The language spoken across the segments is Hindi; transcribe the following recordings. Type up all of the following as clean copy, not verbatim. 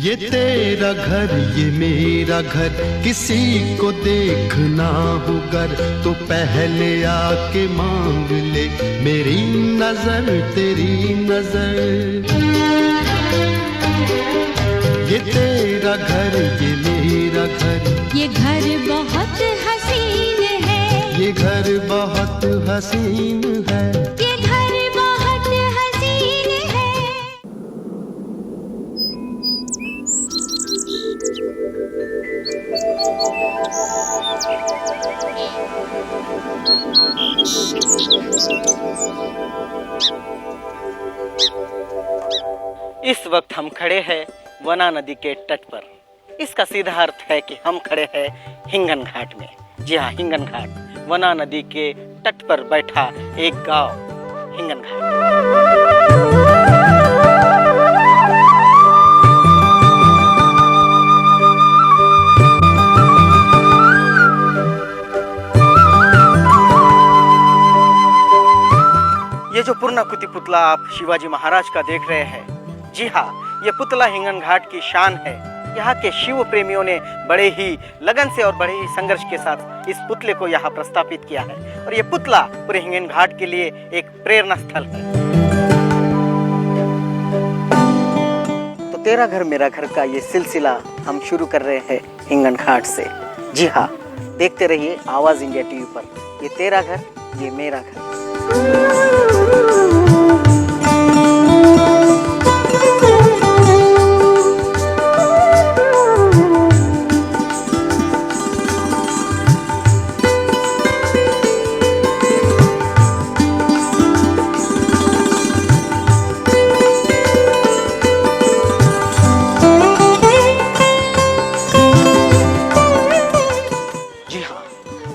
ये तेरा घर ये मेरा घर, किसी को देखना हो गर तो पहले आके मांग ले मेरी नजर तेरी नजर। ये तेरा घर ये मेरा घर, ये घर बहुत हसीन है, ये घर बहुत हसीन है, ये घर बहुत हसीन है। इस वक्त हम खड़े हैं वना नदी के तट पर। इसका सीधा अर्थ है कि हम खड़े हैं हिंगन घाट में। जी हाँ, हिंगन घाट, वना नदी के तट पर बैठा एक गांव हिंगन घाट। ये जो पूर्णाकृति पुतला आप शिवाजी महाराज का देख रहे हैं, जी हाँ, ये पुतला हिंगन घाट की शान है। यहाँ के शिव प्रेमियों ने बड़े ही लगन से और बड़े ही संघर्ष के साथ इस पुतले को यहाँ प्रस्थापित किया है और ये पुतला पूरे हिंगन घाट के लिए एक प्रेरणा स्थल है। तो तेरा घर मेरा घर का ये सिलसिला हम शुरू कर रहे हैं हिंगन घाट से। जी हाँ, देखते रहिए आवाज इंडिया टीवी पर। ये तेरा घर ये मेरा घर।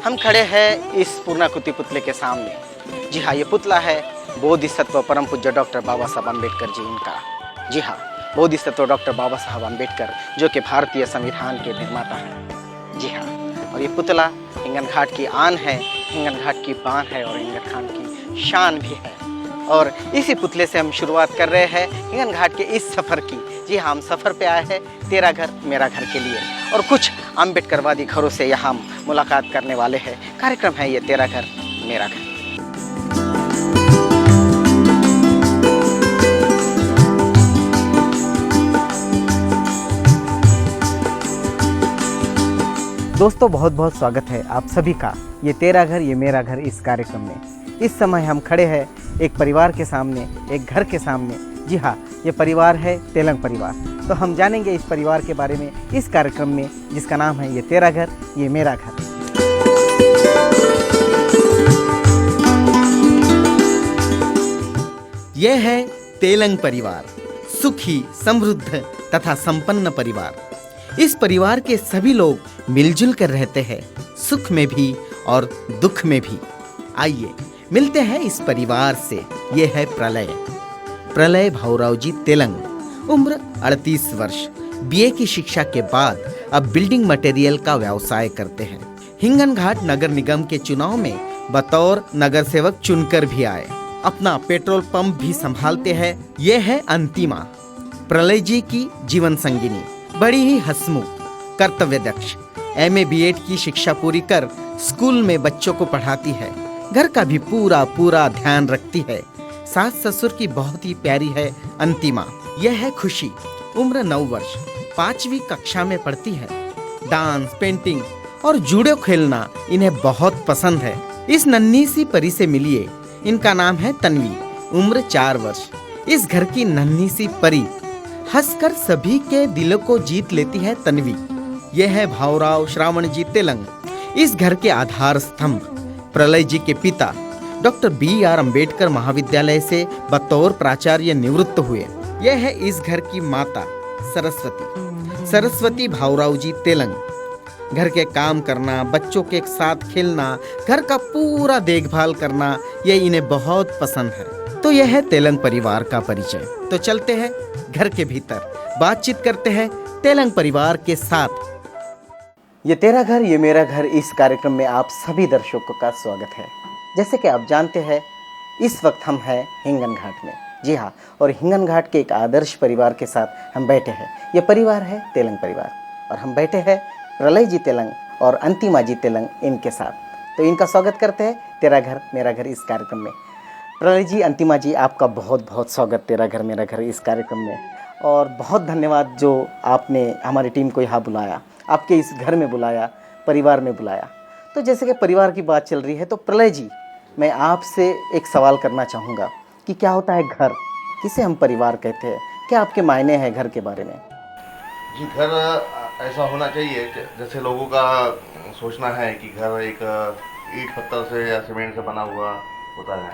हम खड़े हैं इस पूर्णाकृति पुतले के सामने। जी हाँ, ये पुतला है बोधिसत्व परम पूज्य डॉक्टर बाबा साहब अम्बेडकर जी इनका। जी हाँ, बोधिसत्व डॉक्टर बाबा साहब अम्बेडकर जो कि भारतीय संविधान के निर्माता हैं। जी हाँ, और ये पुतला हिंगन घाट की आन है, हिंगन घाट की बान है और हिंगन घाट की शान भी है। और इसी पुतले से हम शुरुआत कर रहे हैं हिंगन घाट के इस सफ़र की। जी हाँ, हम सफ़र पे आए हैं तेरा घर मेरा घर के लिए और कुछ अम्बेडकरवादी घरों से यहाँ हम मुलाकात करने वाले हैं। कार्यक्रम है ये तेरा घर मेरा घर। दोस्तों, बहुत बहुत स्वागत है आप सभी का ये तेरा घर ये मेरा घर इस कार्यक्रम में। इस समय हम खड़े हैं एक परिवार के सामने, एक घर के सामने। जी हाँ, ये परिवार है तेलंग परिवार। तो हम जानेंगे इस परिवार के बारे में इस कार्यक्रम में, जिसका नाम है ये तेरा घर ये मेरा घर। यह है तेलंग परिवार, सुखी, समृद्ध तथा संपन्न परिवार। इस परिवार के सभी लोग मिलजुल कर रहते हैं, सुख में भी और दुख में भी। आइए मिलते हैं इस परिवार से। यह है प्रलय भाऊराव जी तेलंग, उम्र 38 वर्ष, बीए की शिक्षा के बाद अब बिल्डिंग मटेरियल का व्यवसाय करते हैं। हिंगन घाट नगर निगम के चुनाव में बतौर नगर सेवक चुनकर भी आए। अपना पेट्रोल पंप भी संभालते हैं। यह है अंतिमा, प्रलय जी की जीवन संगिनी। बड़ी ही हंसमुख, कर्तव्यदक्ष, एमए बीएड की शिक्षा पूरी कर स्कूल में बच्चों को पढ़ाती है। घर का भी पूरा ध्यान रखती है। सास ससुर की बहुत ही प्यारी है अंतिमा। यह है खुशी, उम्र 9 वर्ष, 5वीं कक्षा में पढ़ती है। डांस, पेंटिंग और जूडो खेलना इन्हें बहुत पसंद है। इस नन्ही सी परी से मिलिए। इनका नाम है तन्वी, उम्र 4 वर्ष। इस घर की नन्ही सी परी हंसकर सभी के दिलों को जीत लेती है तन्वी। यह है भाऊराव श्रावण जी तेलंग। इस घर के आधार स्तंभ प्रलय जी के पिता डॉक्टर BR अम्बेडकर महाविद्यालय से बतौर प्राचार्य निवृत्त हुए। यह है इस घर की माता सरस्वती भाऊराव जी तेलंग। घर के काम करना, बच्चों के साथ खेलना, घर का पूरा देखभाल करना, यह इन्हें बहुत पसंद है। तो यह है तेलंग परिवार का परिचय। तो चलते हैं घर के भीतर, बातचीत करते हैं तेलंग परिवार के साथ। ये तेरा घर ये मेरा घर इस कार्यक्रम में आप सभी दर्शकों का स्वागत है। जैसे कि आप जानते हैं, इस वक्त हम हैं हिंगन घाट में। जी हाँ, और हिंगन घाट के एक आदर्श परिवार के साथ हम बैठे हैं। ये परिवार है तेलंग परिवार, और हम बैठे हैं प्रलय जी तेलंग और अंतिमा जी तेलंग इनके साथ। तो इनका स्वागत करते हैं तेरा घर मेरा घर इस कार्यक्रम में। प्रलय जी, अंतिमा जी, आपका बहुत बहुत स्वागत तेरा घर मेरा घर इस कार्यक्रम में, और बहुत धन्यवाद जो आपने हमारी टीम को यहाँ बुलाया, आपके इस घर में बुलाया, परिवार में बुलाया। तो जैसे कि परिवार की बात चल रही है, तो प्रलय जी, मैं आपसे एक सवाल करना चाहूँगा कि क्या होता है घर, किसे हम परिवार कहते हैं, क्या आपके मायने हैं घर के बारे में? जी, घर ऐसा होना चाहिए जैसे लोगों का सोचना है कि घर एक ईंट पत्थर से या सीमेंट से बना हुआ होता है,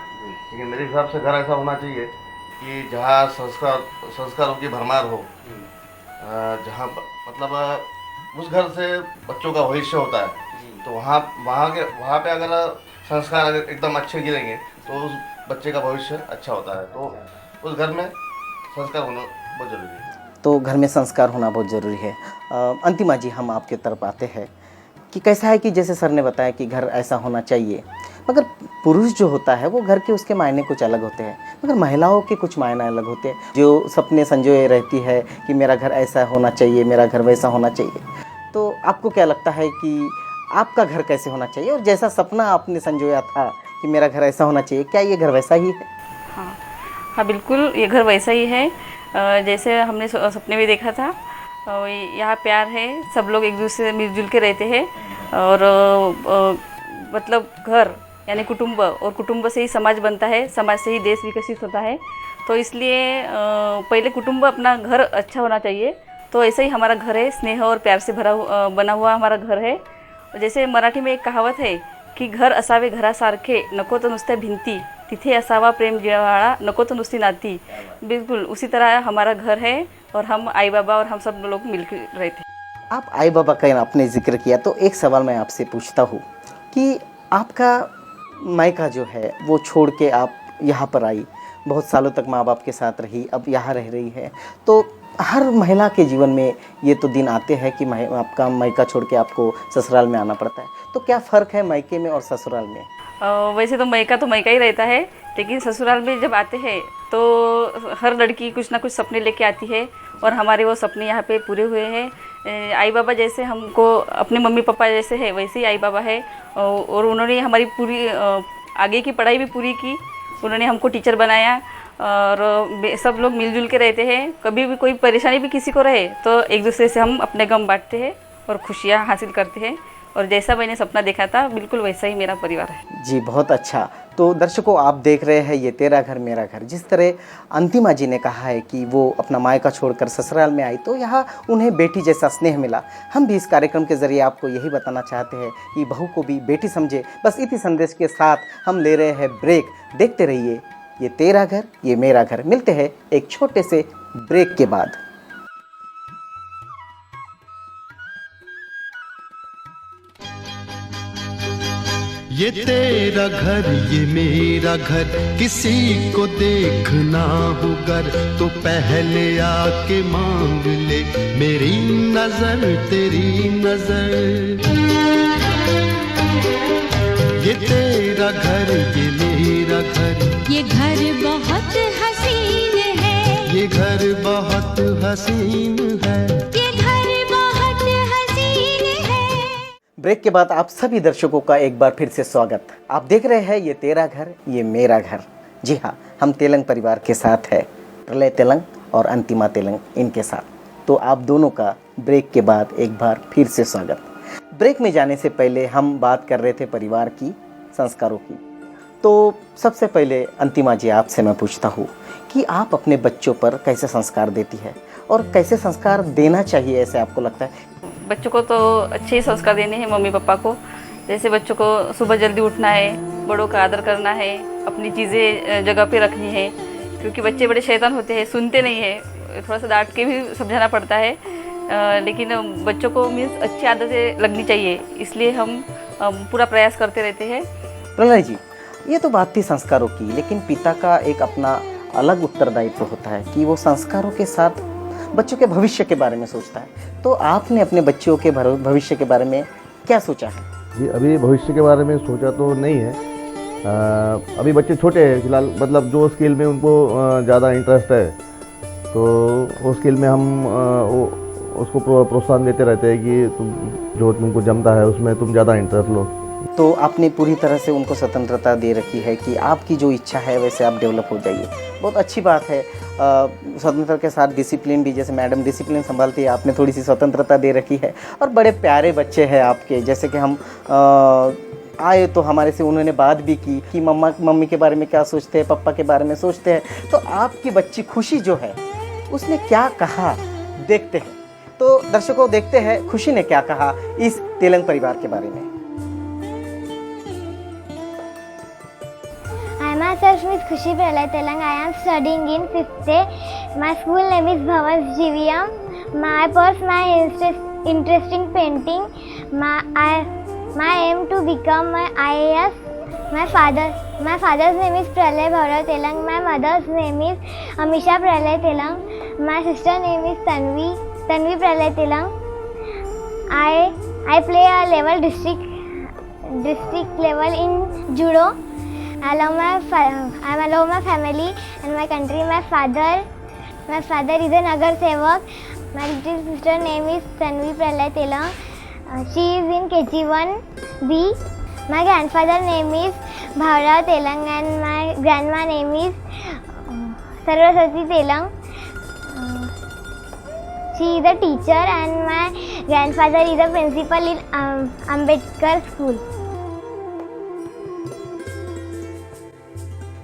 लेकिन मेरे हिसाब से घर ऐसा होना चाहिए कि जहाँ संस्कारों की भरमार हो, जहाँ मतलब उस घर से बच्चों का भविष्य होता है, तो वहाँ पे अगर संस्कार अगर एकदम अच्छे गिरेंगे तो उस बच्चे का भविष्य अच्छा होता है। तो उस घर में संस्कार होना बहुत ज़रूरी है। तो घर में संस्कार होना बहुत ज़रूरी है। अंतिमा जी, हम आपके तरफ आते हैं कि कैसा है कि जैसे सर ने बताया कि घर ऐसा होना चाहिए, मगर पुरुष जो होता है वो घर के उसके मायने कुछ अलग होते हैं, मगर महिलाओं के कुछ मायने अलग होते हैं, जो सपने संजोए रहती है कि मेरा घर ऐसा होना चाहिए, मेरा घर वैसा होना चाहिए। तो आपको क्या लगता है कि आपका घर कैसे होना चाहिए, और जैसा सपना आपने संजोया था कि मेरा घर ऐसा होना चाहिए, क्या ये घर वैसा ही है? हाँ हाँ, बिल्कुल ये घर वैसा ही है जैसे हमने सपने में देखा था। यहाँ प्यार है, सब लोग एक दूसरे से मिलजुल के रहते हैं, और मतलब घर यानी कुटुंब, और कुटुंब से ही समाज बनता है, समाज से ही देश विकसित होता है। तो इसलिए पहले कुटुंब अपना घर अच्छा होना चाहिए। तो ऐसे ही हमारा घर है, स्नेह और प्यार से बना हुआ हमारा घर है। जैसे मराठी में एक कहावत है की घर असावे घरासारखे, नको तो नुसत्या भिंती, तिथे असावा प्रेम जिव्हाळा, नको तो नुसती नाती। बिल्कुल उसी तरह हमारा घर है, और हम आई बाबा और हम सब लोग मिलकर रहते हैं। आप आई बाबा का आपने जिक्र किया, तो एक सवाल मैं आपसे पूछता हूँ कि आपका मायका जो है वो छोड़ के आप यहाँ पर आई, बहुत सालों तक माँ बाप के साथ रही, अब यहाँ रह रही है। तो हर महिला के जीवन में ये तो दिन आते हैं कि आपका मायका छोड़ के आपको ससुराल में आना पड़ता है। तो क्या फ़र्क है मायके में और ससुराल में? वैसे तो मायका ही रहता है, लेकिन ससुराल में जब आते हैं तो हर लड़की कुछ ना कुछ सपने लेके आती है, और हमारे वो सपने यहाँ पे पूरे हुए हैं। आई बाबा जैसे हमको अपने मम्मी पापा जैसे है, वैसे ही आई बाबा है, और उन्होंने हमारी पूरी आगे की पढ़ाई भी पूरी की। उन्होंने हमको टीचर बनाया, और सब लोग मिलजुल के रहते हैं। कभी भी कोई परेशानी भी किसी को रहे तो एक दूसरे से हम अपने गम बांटते हैं और खुशियाँ हासिल करते हैं, और जैसा मैंने सपना देखा था बिल्कुल वैसा ही मेरा परिवार है। जी, बहुत अच्छा। तो दर्शकों, आप देख रहे हैं ये तेरा घर मेरा घर। जिस तरह अंतिमा जी ने कहा है कि वो अपना मायका छोड़कर ससुराल में आई, तो यहाँ उन्हें बेटी जैसा स्नेह मिला। हम भी इस कार्यक्रम के ज़रिए आपको यही बताना चाहते हैं कि बहू को भी बेटी समझे। बस इसी संदेश के साथ हम ले रहे हैं ब्रेक। देखते रहिए ये तेरा घर ये मेरा घर। मिलते हैं एक छोटे से ब्रेक के बाद। ये तेरा घर ये मेरा घर, किसी को देखना हो गर तो पहले आके मांग ले मेरी नजर तेरी नजर। ये तेरा घर ये मेरा घर, ये घर बहुत हसीन है, ये घर बहुत हसीन है, ये घर बहुत हसीन है। ब्रेक के बाद आप सभी दर्शकों का एक बार फिर से स्वागत। आप देख रहे हैं ये तेरा घर ये मेरा घर। जी हाँ, हम तेलंग परिवार के साथ है, प्रलय तेलंग और अंतिमा तेलंग इनके साथ। तो आप दोनों का ब्रेक के बाद एक बार फिर से स्वागत। ब्रेक में जाने से पहले हम बात कर रहे थे परिवार की, संस्कारों की। तो सबसे पहले अंतिमा जी, आपसे मैं पूछता हूँ कि आप अपने बच्चों पर कैसे संस्कार देती है, और कैसे संस्कार देना चाहिए ऐसे आपको लगता है? बच्चों को तो अच्छे संस्कार देने हैं मम्मी पापा को। जैसे बच्चों को सुबह जल्दी उठना है, बड़ों का आदर करना है, अपनी चीज़ें जगह पे रखनी है, क्योंकि बच्चे बड़े शैतान होते हैं, सुनते नहीं है। थोड़ा सा डांट के भी समझाना पड़ता है, लेकिन बच्चों को मीन्स अच्छी आदतें लगनी चाहिए, इसलिए हम पूरा प्रयास करते रहते हैं। प्रलय जी, ये तो बात थी संस्कारों की, लेकिन पिता का एक अपना अलग उत्तरदायित्व होता है कि वो संस्कारों के साथ बच्चों के भविष्य के बारे में सोचता है। तो आपने अपने बच्चों के भविष्य के बारे में क्या सोचा है? जी, अभी भविष्य के बारे में सोचा तो नहीं है, अभी बच्चे छोटे हैं फिलहाल, मतलब जो स्किल में उनको ज़्यादा इंटरेस्ट है तो वो स्किल में हम उसको प्रोत्साहन देते रहते हैं कि तुम जो तुमको जमता है उसमें तुम ज़्यादा इंटरेस्ट लो। तो आपने पूरी तरह से उनको स्वतंत्रता दे रखी है कि आपकी जो इच्छा है वैसे आप डेवलप हो जाइए, बहुत अच्छी बात है। स्वतंत्रता के साथ डिसिप्लिन भी, जैसे मैडम डिसिप्लिन संभालती है, आपने थोड़ी सी स्वतंत्रता दे रखी है। और बड़े प्यारे बच्चे हैं आपके, जैसे कि हम आए तो हमारे से उन्होंने बात भी की कि मम्मी के बारे में क्या सोचते हैं, पापा के बारे में सोचते हैं। तो आपकी बच्ची खुशी जो है उसने क्या कहा देखते हैं। तो दर्शकों देखते हैं खुशी ने क्या कहा इस तेलंग परिवार के बारे में। I myself is Khushi Pralay Telang. I am studying in 5th A. My school name is Bhavas GVM. My interest in painting. My aim to become my IAS. My father's name is Pralay Bharat Telang. My mother's name is Amisha Pralay Telang. My sister name is Tanvi Pralay Telang. I play a level district level in judo. I love my family and my country. My father is a Nagar Sevak. My little sister name is Tanvi Pralay Telang. She is in KG1B. My grandfather name is Bhavra Telang and my grandma name is Saraswati Telang. She is a teacher and my grandfather is a principal in Ambedkar School.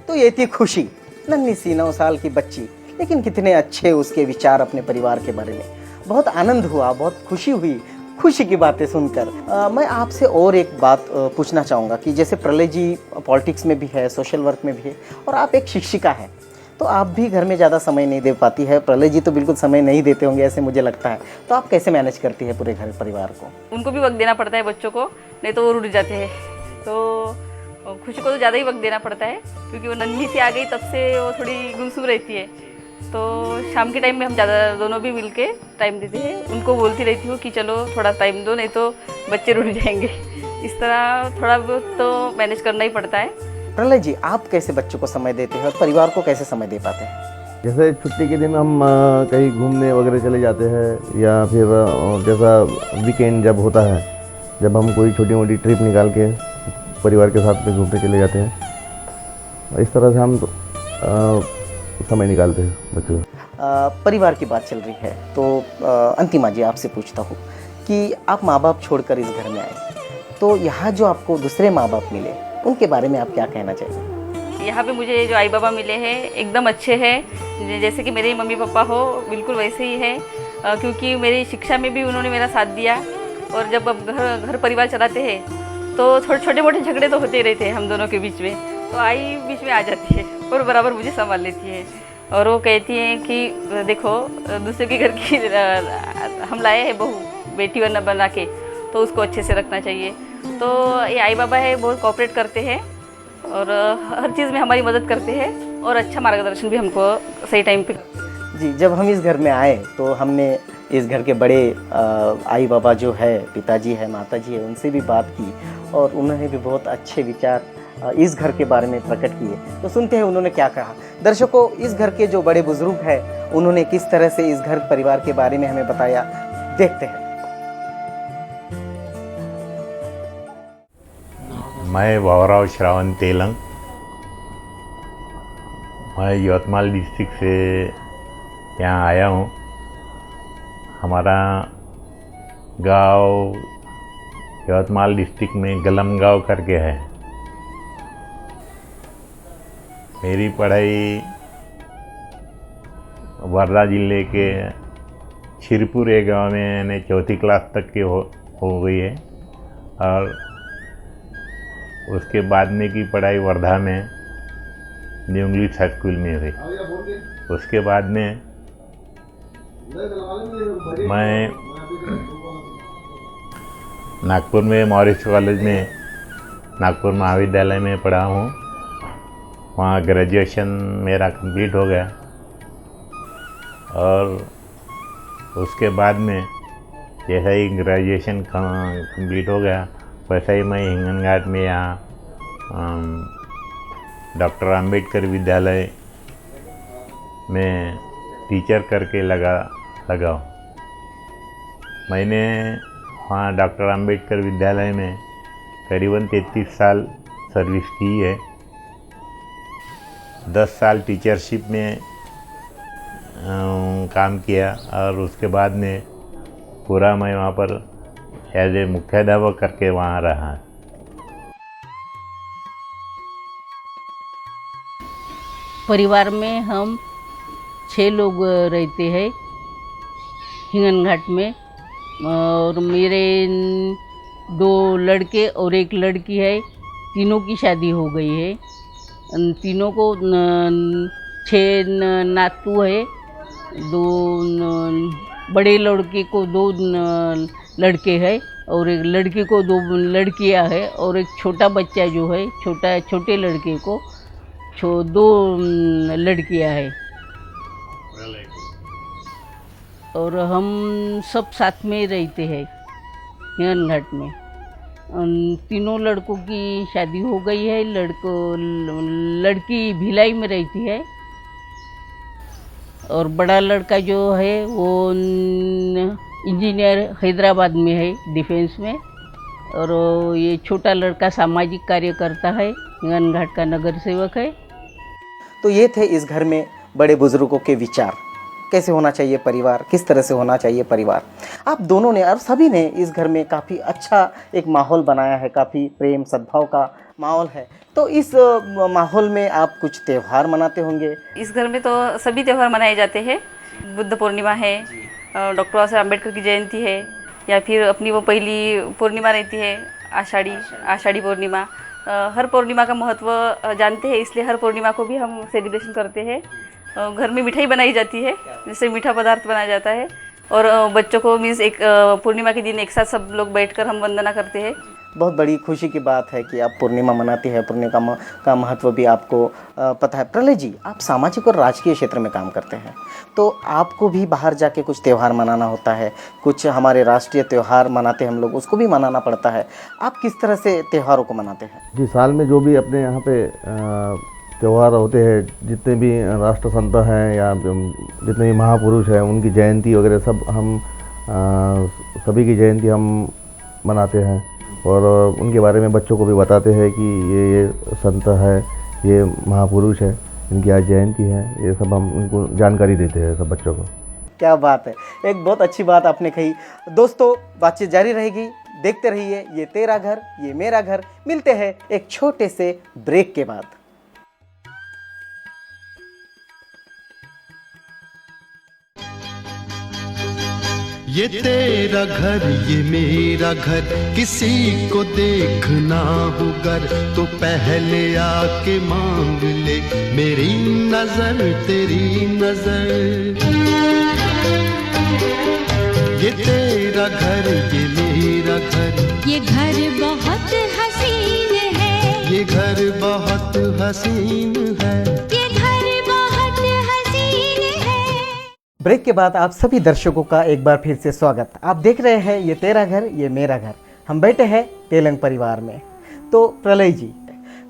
तो ये थी खुशी, नन्ही सी 9 साल की बच्ची, लेकिन कितने अच्छे उसके विचार अपने परिवार के बारे में। बहुत आनंद हुआ, बहुत खुशी हुई खुशी की बातें सुनकर। मैं आपसे और एक बात पूछना चाहूँगा कि जैसे प्रलय जी पॉलिटिक्स में भी है, सोशल वर्क में भी है, और आप एक शिक्षिका हैं, तो आप भी घर में ज़्यादा समय नहीं दे पाती है। प्रलय जी तो बिल्कुल समय नहीं देते होंगे ऐसे मुझे लगता है। तो आप कैसे मैनेज करती है पूरे घर परिवार को? उनको भी वक्त देना पड़ता है बच्चों को, नहीं तो वो रुठ जाते हैं। तो खुशी को तो ज़्यादा ही वक्त देना पड़ता है क्योंकि वो नन्ही सी आ गई तब से वो थोड़ी गुमसुम रहती है। तो शाम के टाइम में हम ज़्यादा दोनों भी मिल के टाइम देते हैं। उनको बोलती रहती हूँ कि चलो थोड़ा टाइम दो, नहीं तो बच्चे रुठ जाएंगे। इस तरह थोड़ा बहुत तो मैनेज करना ही पड़ता है। प्रलय जी, आप कैसे बच्चों को समय देते हैं और परिवार को कैसे समय दे पाते हैं? जैसे छुट्टी के दिन हम कहीं घूमने वगैरह चले जाते हैं, या फिर जैसा वीकेंड जब होता है, जब हम कोई छोटी मोटी ट्रिप निकाल के परिवार के साथ में घूमने चले जाते हैं। इस तरह से हम समय निकालते हैं बच्चों का। परिवार की बात चल रही है तो अंतिमा जी आपसे पूछता हूँ कि आप माँ बाप छोड़कर इस घर में आए, तो यहाँ जो आपको दूसरे माँ बाप मिले उनके बारे में आप क्या कहना चाहिए? यहाँ पे मुझे जो आई बाबा मिले हैं एकदम अच्छे हैं, जैसे कि मेरे मम्मी पापा हो बिल्कुल वैसे ही है। क्योंकि मेरी शिक्षा में भी उन्होंने मेरा साथ दिया, और जब अब घर परिवार चलाते हैं तो छोटे मोटे झगड़े तो होते ही रहते हैं हम दोनों के बीच में, तो आई बीच में आ जाती है और बराबर मुझे संभाल लेती है। और वो कहती हैं कि देखो दूसरे के घर की हम लाए हैं बहू, बेटी बना के, तो उसको अच्छे से रखना चाहिए। तो ये आई बाबा है, बहुत कोऑपरेट करते हैं और हर चीज़ में हमारी मदद करते हैं और अच्छा मार्गदर्शन भी हमको सही टाइम पे। जी, जब हम इस घर में आए तो हमने इस घर के बड़े आई बाबा जो है, पिताजी है, माताजी है, उनसे भी बात की और उन्होंने भी बहुत अच्छे विचार इस घर के बारे में प्रकट किए। तो सुनते हैं उन्होंने क्या कहा। दर्शकों, इस घर के जो बड़े बुजुर्ग हैं उन्होंने किस तरह से इस घर परिवार के बारे में हमें बताया, देखते हैं। मैं भावराव श्रावण तेलंग, मैं यवतमाल डिस्ट्रिक्ट से यहाँ आया हूँ। हमारा गांव यवतमाल डिस्ट्रिक्ट में गलम गांव करके है। मेरी पढ़ाई वर्धा जिले के शिरपुर एक गाँव में मैंने 4th क्लास तक की हो गई है, और उसके बाद में की पढ़ाई वर्धा में न्यू इंग्लिश हाई स्कूल में हुई। उसके बाद में मैं नागपुर में मॉरिस कॉलेज में नागपुर महाविद्यालय में पढ़ा हूँ। वहाँ ग्रेजुएशन मेरा कंप्लीट हो गया, और उसके बाद में जैसा ही ग्रेजुएशन कंप्लीट हो गया वैसा ही मैं हिंगनघाट में यहाँ डॉक्टर अंबेडकर विद्यालय में टीचर करके लगा हूँ। मैंने वहाँ डॉक्टर अंबेडकर विद्यालय में करीबन 33 साल सर्विस की है। 10 साल टीचरशिप में काम किया और उसके बाद में पूरा मैं वहाँ पर एज ए मुख्याध्यापक करके वहाँ रहा। परिवार में हम 6 लोग रहते हैं हिंगन घाट में, और मेरे 2 लड़के और 1 लड़की है। तीनों की शादी हो गई है। तीनों को 6 नातू है। 2 बड़े लड़के को 2 लड़के हैं और 1 लड़की को 2 लड़कियां हैं, और 1 छोटा बच्चा जो है छोटे लड़के को 2 लड़कियां हैं। और हम सब साथ में रहते हैं हिंगन घाट में। तीनों लड़कों की शादी हो गई है। लड़की भिलाई में रहती है, और बड़ा लड़का जो है वो इंजीनियर हैदराबाद में है, डिफेंस में। और ये छोटा लड़का सामाजिक कार्य करता है, हिंगन घाट का नगर सेवक है। तो ये थे इस घर में बड़े बुजुर्गों के विचार, कैसे होना चाहिए परिवार, किस तरह से होना चाहिए परिवार। आप दोनों ने और सभी ने इस घर में काफ़ी अच्छा एक माहौल बनाया है, काफ़ी प्रेम सद्भाव का माहौल है। तो इस माहौल में आप कुछ त्यौहार मनाते होंगे। इस घर में तो सभी त्यौहार मनाए जाते हैं। बुद्ध पूर्णिमा है, डॉक्टर बाबा साहब अम्बेडकर की जयंती है, या फिर अपनी वो पहली पूर्णिमा रहती है आषाढ़ी पूर्णिमा। हर पूर्णिमा का महत्व जानते हैं, इसलिए हर पूर्णिमा को भी हम सेलिब्रेशन करते हैं। घर में मिठाई बनाई जाती है, जिससे मीठा पदार्थ बनाया जाता है। और बच्चों को मीन्स एक पूर्णिमा के दिन एक साथ सब लोग बैठकर हम वंदना करते हैं। बहुत बड़ी खुशी की बात है कि आप पूर्णिमा मनाती है। पूर्णिमा का महत्व भी आपको पता है। प्रलय जी, आप सामाजिक और राजकीय क्षेत्र में काम करते हैं, तो आपको भी बाहर जाके कुछ त्यौहार मनाना होता है। कुछ हमारे राष्ट्रीय त्यौहार मनाते हैं हम लोग, उसको भी मनाना पड़ता है। आप किस तरह से त्योहारों को मनाते हैं? जी, साल में जो भी अपने यहाँ पे त्यौहार होते हैं, जितने भी राष्ट्र संत हैं या जितने भी महापुरुष हैं, उनकी जयंती वगैरह सब हम सभी की जयंती हम मनाते हैं, और उनके बारे में बच्चों को भी बताते हैं कि ये संत है, ये महापुरुष है, इनकी आज जयंती है। ये सब हम उनको जानकारी देते हैं सब बच्चों को। क्या बात है, एक बहुत अच्छी बात आपने कही। दोस्तों, बातचीत जारी रहेगी, देखते रहिए ये तेरा घर ये मेरा घर। मिलते हैं एक छोटे से ब्रेक के बाद। ये तेरा घर ये मेरा घर, किसी को देखना हो गर तो पहले आके मांग ले मेरी नजर तेरी नजर। ये तेरा घर ये मेरा घर, ये घर बहुत हसीन है, ये घर बहुत हसीन है, ये घर बहुत हसीन है। ब्रेक के बाद आप सभी दर्शकों का एक बार फिर से स्वागत। आप देख रहे हैं ये तेरा घर ये मेरा घर। हम बैठे हैं तेलंग परिवार में। तो प्रलय जी,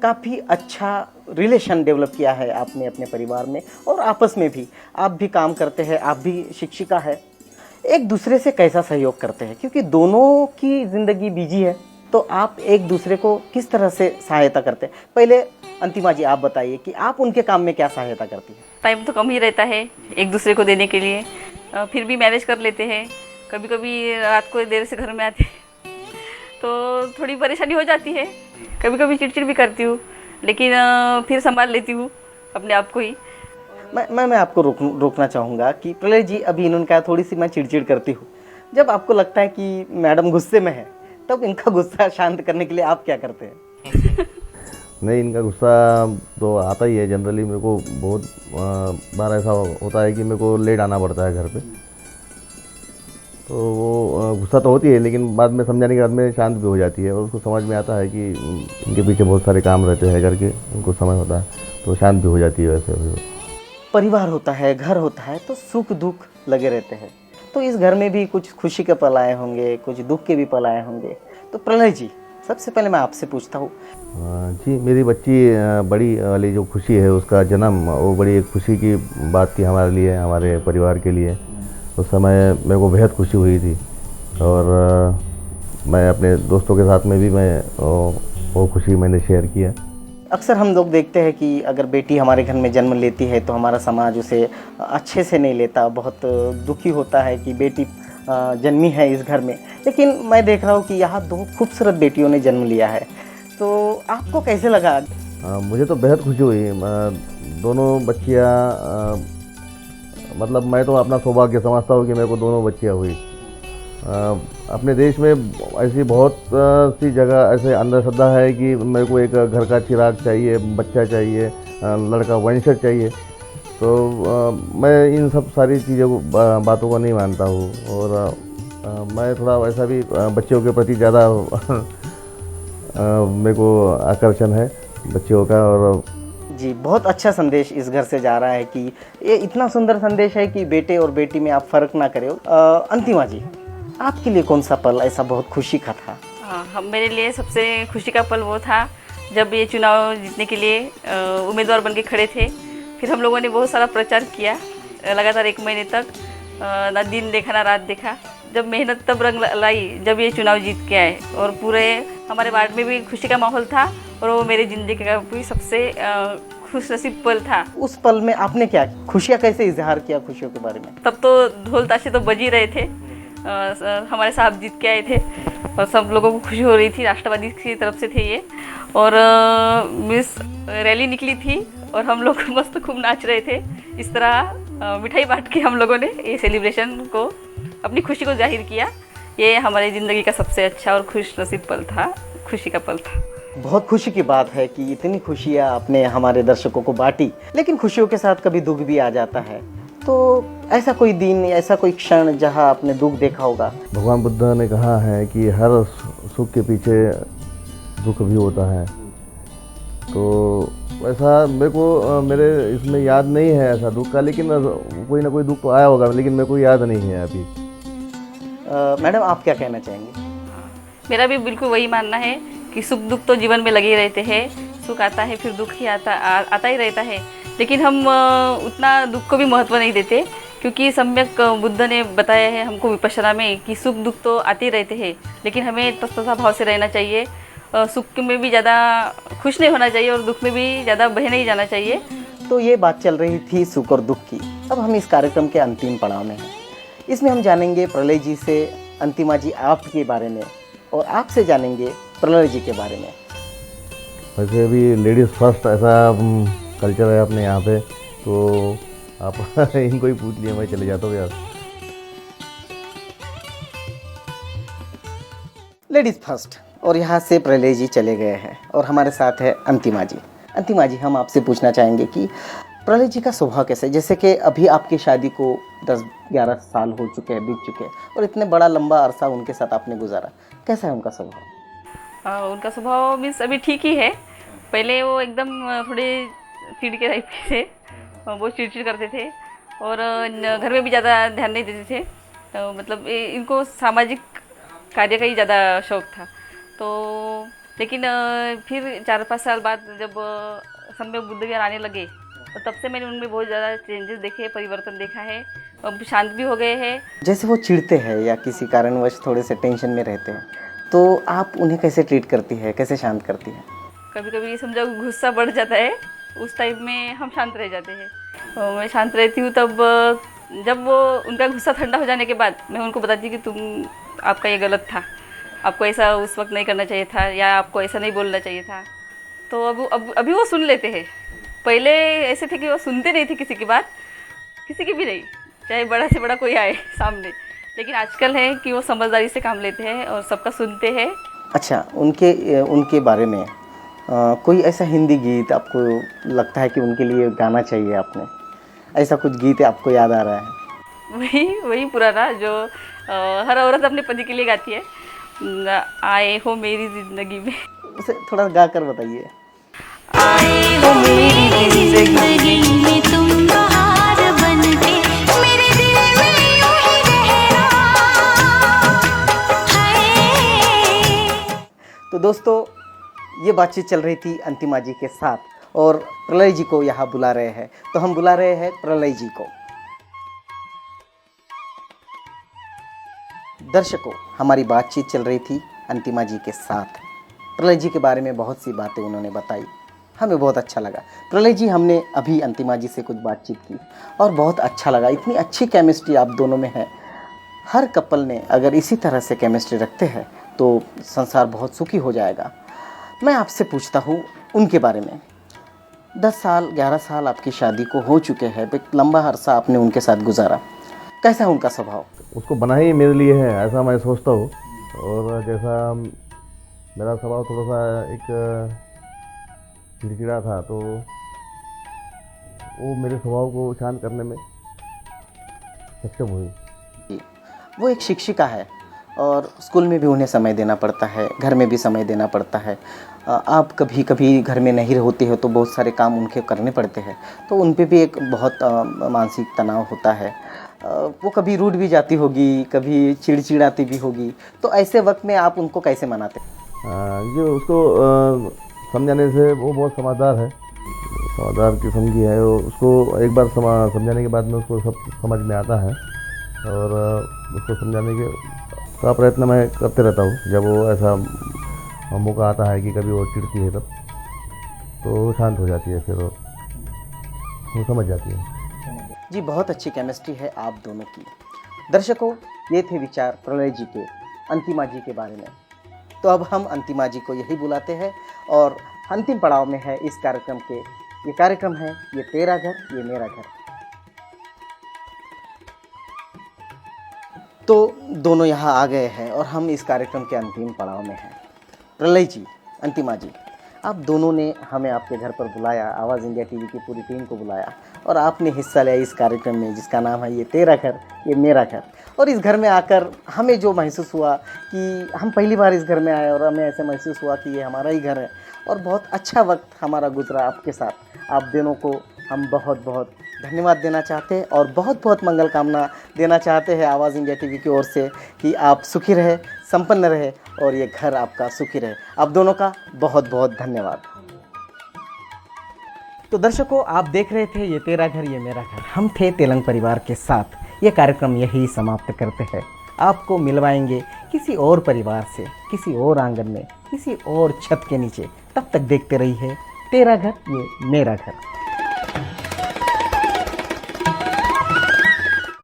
काफ़ी अच्छा रिलेशन डेवलप किया है आपने अपने परिवार में, और आपस में भी आप भी काम करते हैं, आप भी शिक्षिका है। एक दूसरे से कैसा सहयोग करते हैं, क्योंकि दोनों की ज़िंदगी बिजी है, तो आप एक दूसरे को किस तरह से सहायता करते हैं? पहले अंतिमा जी आप बताइए कि आप उनके काम में क्या सहायता करती हैं? टाइम तो कम ही रहता है एक दूसरे को देने के लिए, फिर भी मैनेज कर लेते हैं। कभी कभी रात को देर से घर में आते हैं तो थोड़ी परेशानी हो जाती है, कभी कभी चिड़चिड़ भी करती हूँ, लेकिन फिर संभाल लेती हूँ अपने आप को ही। मैं आपको रोकना चाहूँगा कि प्रलय जी, अभी इन्होंने कहा थोड़ी सी मैं चिड़चिड़ करती हूँ। जब आपको लगता है कि मैडम गुस्से में है, तब इनका गुस्सा शांत करने के लिए आप क्या करते हैं? नहीं, इनका गुस्सा तो आता ही है जनरली। मेरे को बहुत बार ऐसा होता है कि मेरे को लेट आना पड़ता है घर पे, तो वो गुस्सा तो होती है, लेकिन बाद में समझाने के बाद में शांत भी हो जाती है, और उसको समझ में आता है कि इनके पीछे बहुत सारे काम रहते हैं घर के, उनको समय होता है, तो शांत भी हो जाती है। वैसे परिवार होता है, घर होता है, तो सुख दुख लगे रहते हैं। तो इस घर में भी कुछ खुशी के पल आए होंगे, कुछ दुख के भी पल आए होंगे। तो प्रलय जी, सबसे पहले मैं आपसे पूछता हूँ, जी मेरी बच्ची बड़ी वाली जो खुशी है उसका जन्म, वो बड़ी एक खुशी की बात थी हमारे लिए, हमारे परिवार के लिए। उस समय मेरे को बेहद खुशी हुई थी और मैं अपने दोस्तों के साथ में भी मैं वो खुशी मैंने शेयर किया। अक्सर हम लोग देखते हैं कि अगर बेटी हमारे घर में जन्म लेती है तो हमारा समाज उसे अच्छे से नहीं लेता, बहुत दुखी होता है कि बेटी जन्मी है इस घर में। लेकिन मैं देख रहा हूँ कि यहाँ 2 खूबसूरत बेटियों ने जन्म लिया है, तो आपको कैसे लगा? मुझे तो बेहद खुशी हुई। दोनों बच्चियाँ, मतलब मैं तो अपना सौभाग्य समझता हूँ कि मेरे को दोनों बच्चियाँ हुई। अपने देश में ऐसी बहुत सी जगह ऐसे अंधश्रद्धा है कि मेरे को एक घर का चिराग चाहिए, बच्चा चाहिए, लड़का वंशज चाहिए। तो मैं इन सब सारी चीज़ों को बातों को नहीं मानता हूँ और मैं थोड़ा वैसा भी बच्चों के प्रति ज़्यादा मेरे को आकर्षण है बच्चों का। और जी, बहुत अच्छा संदेश इस घर से जा रहा है कि ये इतना सुंदर संदेश है कि बेटे और बेटी में आप फ़र्क ना करें। अंतिमा जी, आपके लिए कौन सा पल ऐसा बहुत खुशी का था? हम मेरे लिए सबसे खुशी का पल वो था जब ये चुनाव जीतने के लिए उम्मीदवार बन के खड़े थे। फिर हम लोगों ने बहुत सारा प्रचार किया लगातार 1 महीने तक, ना दिन देखा ना रात देखा। जब मेहनत तब रंग लाई जब ये चुनाव जीत के आए और पूरे हमारे वार्ड में भी खुशी का माहौल था और वो मेरी ज़िंदगी का भी सबसे खुशनसीब पल था। उस पल में आपने क्या खुशियाँ कैसे इजहार किया, खुशियों के बारे में? तब तो ढोल ताशे तो बज ही रहे थे, हमारे साहब जीत के आए थे और सब लोगों को खुशी हो रही थी। राष्ट्रवादी की तरफ से थे ये और मिस रैली निकली थी और हम लोग मस्त खूब नाच रहे थे। इस तरह मिठाई बांट के हम लोगों ने ये सेलिब्रेशन को, अपनी खुशी को जाहिर किया। ये हमारी ज़िंदगी का सबसे अच्छा और खुश नसीब पल था, खुशी का पल था। बहुत खुशी की बात है कि इतनी खुशियाँ आपने हमारे दर्शकों को बांटी, लेकिन खुशियों के साथ कभी दुख भी आ जाता है। तो ऐसा कोई दिन, ऐसा कोई क्षण जहाँ आपने दुख देखा होगा? भगवान बुद्ध ने कहा है कि हर सुख के पीछे दुख भी होता है। तो वैसा मेरे को मेरे इसमें याद नहीं है ऐसा दुख का, लेकिन कोई ना कोई दुख तो आया होगा, लेकिन मेरे को याद नहीं है अभी। मैडम, आप क्या कहना चाहेंगे? मेरा भी बिल्कुल वही मानना है कि सुख दुख तो जीवन में लगे ही रहते हैं। सुख आता है फिर दुख ही आता ही रहता है, लेकिन हम उतना दुख को भी महत्व नहीं देते, क्योंकि सम्यक बुद्ध ने बताया है हमको विपश्यना में कि सुख दुख तो आते ही रहते हैं, लेकिन हमें तटस्थ भाव से रहना चाहिए। सुख में भी ज़्यादा खुश नहीं होना चाहिए और दुख में भी ज़्यादा बह नहीं जाना चाहिए। तो ये बात चल रही थी सुख और दुख की। अब हम इस कार्यक्रम के अंतिम पड़ाव में हैं। इसमें हम जानेंगे प्रलय जी से अंतिमा जी आपके बारे में और आपसे जानेंगे प्रलय जी के बारे में। वैसे अभी लेडीज़ फर्स्ट ऐसा कल्चर है अपने यहाँ पे, तो आप इनको ही पूछ लिए, मैं चले जाता हूँ यार। लेडीज़ फर्स्ट, और यहाँ से प्रलय जी चले गए हैं और हमारे साथ है अंतिमा जी। अंतिमा जी, हम आपसे पूछना चाहेंगे कि प्रलय जी का स्वभाव कैसे, जैसे कि अभी आपकी शादी को 10-11 साल हो चुके हैं, बीत चुके हैं, और इतने बड़ा लंबा अरसा उनके साथ आपने गुजारा, कैसा है उनका स्वभाव? उनका स्वभाव मीन्स अभी ठीक ही है। पहले वो एकदम थोड़े चिड़ के टाइप के थे, बहुत चिड़चिड़ करते थे और घर में भी ज़्यादा ध्यान नहीं देते थे। तो मतलब इनको सामाजिक कार्य का ही ज़्यादा शौक़ था। तो लेकिन फिर 4-5 साल बाद जब सम्यक बुद्ध विहार आने लगे, तो तब से मैंने उनमें बहुत ज़्यादा चेंजेस देखे, परिवर्तन देखा है। अब शांत भी हो गए हैं। जैसे वो चिढ़ते हैं या किसी कारणवश थोड़े से टेंशन में रहते हैं, तो आप उन्हें कैसे ट्रीट करती है, कैसे शांत करती है? कभी कभी समझो गुस्सा बढ़ जाता है, उस टाइम में हम शांत रह जाते हैं। तो मैं शांत रहती हूँ। तब जब वो उनका गुस्सा ठंडा हो जाने के बाद मैं उनको बताती कि आपका ये गलत था, आपको ऐसा उस वक्त नहीं करना चाहिए था, या आपको ऐसा नहीं बोलना चाहिए था। तो अब अभी वो सुन लेते हैं। पहले ऐसे थे कि वो सुनते नहीं थे किसी की बात, किसी की भी नहीं, चाहे बड़ा से बड़ा कोई आए सामने। लेकिन आजकल है कि वो समझदारी से काम लेते हैं और सबका सुनते हैं। अच्छा, उनके बारे में कोई ऐसा हिंदी गीत आपको लगता है कि उनके लिए गाना चाहिए आपने, ऐसा कुछ गीत आपको याद आ रहा है? वही पुराना जो हर औरत अपने पति के लिए गाती है, आए हो मेरी जिंदगी में। उसे थोड़ा गा कर बताइए। आए हो मेरी जिंदगी में तुम बहार बनके, मेरे दिल में यूं ही रहना है। तो दोस्तों ये बातचीत चल रही थी अंतिमा जी के साथ और प्रलय जी को यहाँ बुला रहे हैं, तो हम बुला रहे हैं प्रलय जी को। दर्शकों, हमारी बातचीत चल रही थी अंतिमा जी के साथ। प्रलय जी के बारे में बहुत सी बातें उन्होंने बताई, हमें बहुत अच्छा लगा। प्रलय जी, हमने अभी अंतिमा जी से कुछ बातचीत की और बहुत अच्छा लगा। इतनी अच्छी केमिस्ट्री आप दोनों में है। हर कपल ने अगर इसी तरह से केमिस्ट्री रखते हैं तो संसार बहुत सुखी हो जाएगा। मैं आपसे पूछता हूँ उनके बारे में। 10 साल 11 साल आपकी शादी को हो चुके हैं, एक लंबा अरसा आपने उनके साथ गुजारा। कैसा है उनका स्वभाव? उसको बना ही मेरे लिए है, ऐसा मैं सोचता हूँ। और जैसा मेरा स्वभाव थोड़ा सा एक चिड़चिड़ा था, तो वो मेरे स्वभाव को शांत करने में सक्षम हुई। वो एक शिक्षिका है और स्कूल में भी उन्हें समय देना पड़ता है, घर में भी समय देना पड़ता है। आप कभी कभी घर में नहीं होती हो तो बहुत सारे काम उनके करने पड़ते हैं, तो उन पे भी एक बहुत मानसिक तनाव होता है। वो कभी रूठ भी जाती होगी, कभी चिड़चिड़ाती भी होगी, तो ऐसे वक्त में आप उनको कैसे मनाते? जो उसको समझाने से, वो बहुत समझदार है, समझदार किस्म की है। उसको एक बार समझाने के बाद में उसको सब समझ में आता है और उसको समझाने का प्रयत्न मैं करते रहता हूँ। जब वो ऐसा मौका आता है कि कभी वो चिढ़ती है तब, तो वो शांत हो जाती है, फिर वो समझ जाती है। जी, बहुत अच्छी केमिस्ट्री है आप दोनों की। दर्शकों, ये थे विचार प्रलय जी के अंतिमा जी के बारे में। तो अब हम अंतिमा जी को यही बुलाते हैं और अंतिम पड़ाव में है इस कार्यक्रम के। ये कार्यक्रम है ये तेरा घर ये मेरा घर। तो दोनों यहाँ आ गए हैं और हम इस कार्यक्रम के अंतिम पड़ाव में हैं। प्रलय जी, अंतिमा जी, आप दोनों ने हमें आपके घर पर बुलाया, आवाज़ इंडिया टीवी की पूरी टीम को बुलाया और आपने हिस्सा लिया इस कार्यक्रम में जिसका नाम है ये तेरा घर ये मेरा घर। और इस घर में आकर हमें जो महसूस हुआ कि हम पहली बार इस घर में आए और हमें ऐसे महसूस हुआ कि ये हमारा ही घर है और बहुत अच्छा वक्त हमारा गुजरा आपके साथ। आप दोनों को हम बहुत बहुत धन्यवाद देना चाहते हैं और बहुत बहुत मंगल कामना देना चाहते हैं आवाज़ इंडिया टीवी की ओर से कि आप सुखी रहे, संपन्न रहे और ये घर आपका सुखी रहे। आप दोनों का बहुत बहुत धन्यवाद। तो दर्शकों, आप देख रहे थे ये तेरा घर ये मेरा घर। हम थे तेलंग परिवार के साथ। ये कार्यक्रम यही समाप्त करते हैं। आपको मिलवाएंगे किसी और परिवार से, किसी और आंगन में, किसी और छत के नीचे। तब तक देखते रहिए तेरा घर ये मेरा घर।